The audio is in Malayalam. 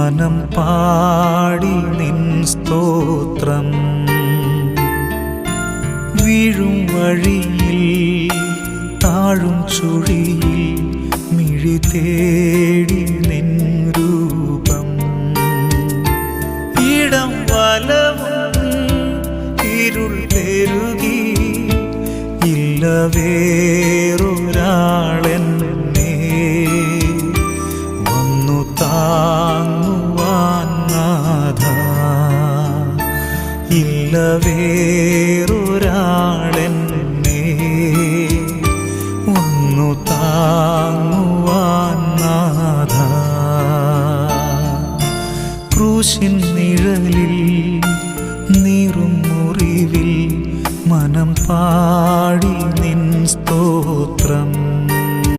മനം പാടി നിൻ സ്തോത്രം. വീഴും വഴിയിൽ താഴും ചുഴിയിൽ മിഴി തേടി നിൻ രൂപം. ഇടം വലവും ഇരുൾ പെരുകി ഇല്ല വേറൊരാളെന്നെ വന്നു താങ്ങുവാൻ നാഥാ. ഇല്ല